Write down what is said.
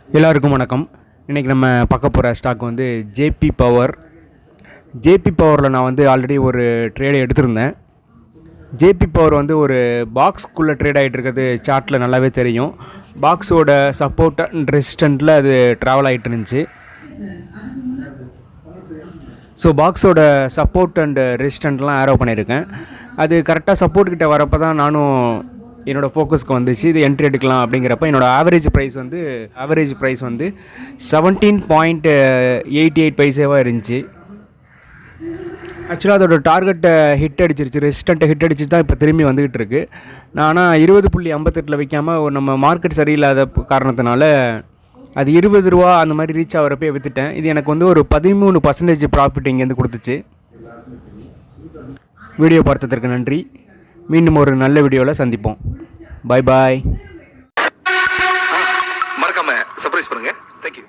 எல்லாருக்கும் வணக்கம். இன்றைக்கி நம்ம பார்க்க போகிற ஸ்டாக் வந்து ஜேபி பவர். ஜேபி பவரில் நான் வந்து ஆல்ரெடி ஒரு ட்ரேடு எடுத்திருந்தேன். ஜேபி பவர் வந்து ஒரு பாக்ஸ்க்குள்ளே ட்ரேட் ஆகிட்டு இருக்கிறது சார்ட்டில் நல்லாவே தெரியும். பாக்ஸோட சப்போர்ட் அண்ட் ரெசிஸ்டண்ட்டில் அது ட்ராவல் ஆகிட்டு இருந்துச்சு. ஸோ பாக்ஸோட சப்போர்ட் அண்ட் ரெசிஸ்டண்ட்லாம் ஆரோ பண்ணியிருக்கேன். அது கரெக்டாக சப்போர்ட் கிட்ட வரப்போ தான் நானும் என்னோடய ஃபோக்கஸ்க்கு வந்துச்சு. இது என்ட்ரி எடுக்கலாம் அப்படிங்கிறப்ப என்னோடய ஆவரேஜ் ப்ரைஸ் வந்து 17.88 பைசேவாக இருந்துச்சு. ஆக்சுவலாக அதோட டார்கெட்டை ஹிட் அடிச்சிருச்சு, ரெசிஸ்டண்ட்டை ஹிட் அடிச்சு தான் இப்போ திரும்பி வந்துக்கிட்டு இருக்குது. நான் ஆனால் 20.58 வைக்காமல் நம்ம மார்க்கெட் சரியில்லாத காரணத்தினால அது 20 ரூபா அந்த மாதிரி ரீச் ஆகிறப்பே விற்றுட்டேன். இது எனக்கு வந்து ஒரு 13% ப்ராஃபிட் இங்கேருந்து கொடுத்துச்சு. வீடியோ பார்த்ததற்கு நன்றி. மீண்டும் ஒரு நல்ல வீடியோவில் சந்திப்போம். பாய் பாய். மறக்காம சர்ப்ரைஸ் பண்ணுங்க. தேங்க்யூ.